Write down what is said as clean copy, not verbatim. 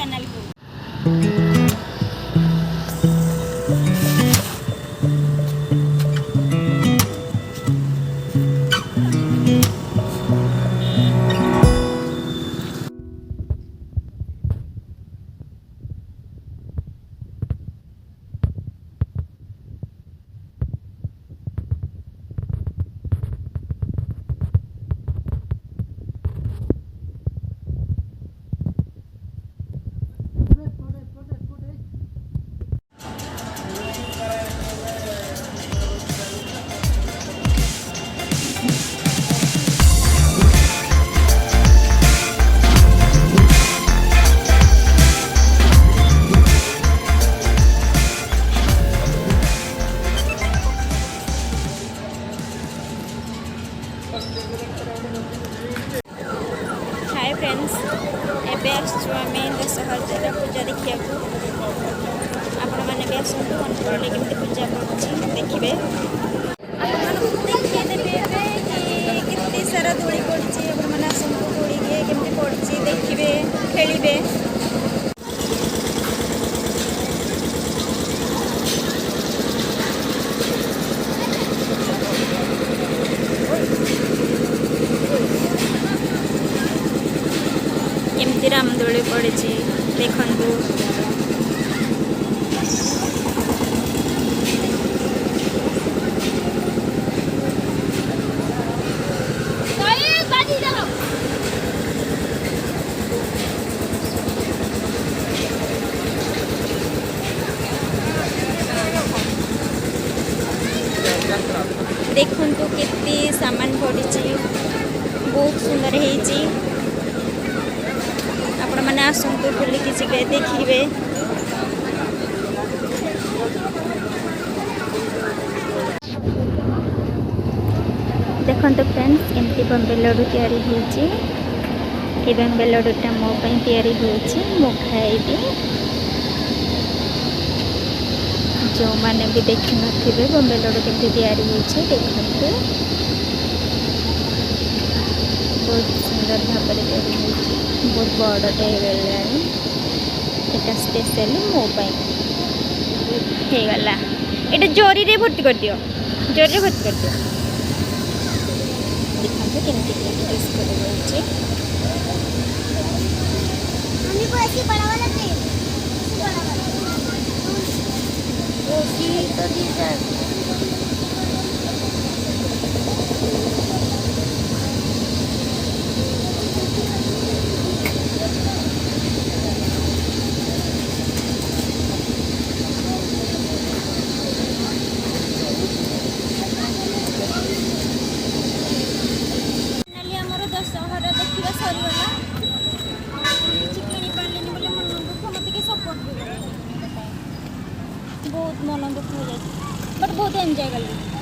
Channel को। Hi friends, एबे आसछु आमे दशहरा पूजा देखिया आपण मैंने भी आसतु अंतपुर केमती पूजा कर देखिए। देखिए सारा दोली पड़ी मैंने आसतु दोली केमती पड़ी देखिए खेलिए। केमती रामदोली पड़ी देखु। देखु केते सामान पड़ी बहुत सुंदर है। आपण मैंने आसतु बुलिकी जी देखिए। देखो फ्रेंड्स एमती बम्बे लड्डू तैयारी होची। ए बम्बे लड्डूटा मो पई तैयारी होची, मो खाइबी। जो मैंने भी देखि नथिबे बम्बे लड्डू केमती तैयारी होची देखंतु। बहुत सुंदर भाव तैयारी होची, बहुत बड़टे होगलानी। एटा स्पेशली मो पई हे गला। एटा जोरी रे भर्ती कर दियो, जोरी रे भर्ती कर दियो। देखंतु केमती प्रेस कर होची। मम्मी को ऐसी बड़ा वाला दे, बड़ा वाला वो की तो दी जा। दशहरा देखा सरीगला किसी किणी पारे बोले मन दुख मत के सपोर्ट बहुत मन दुख हो जाए बट बहुत एंजॉय कली।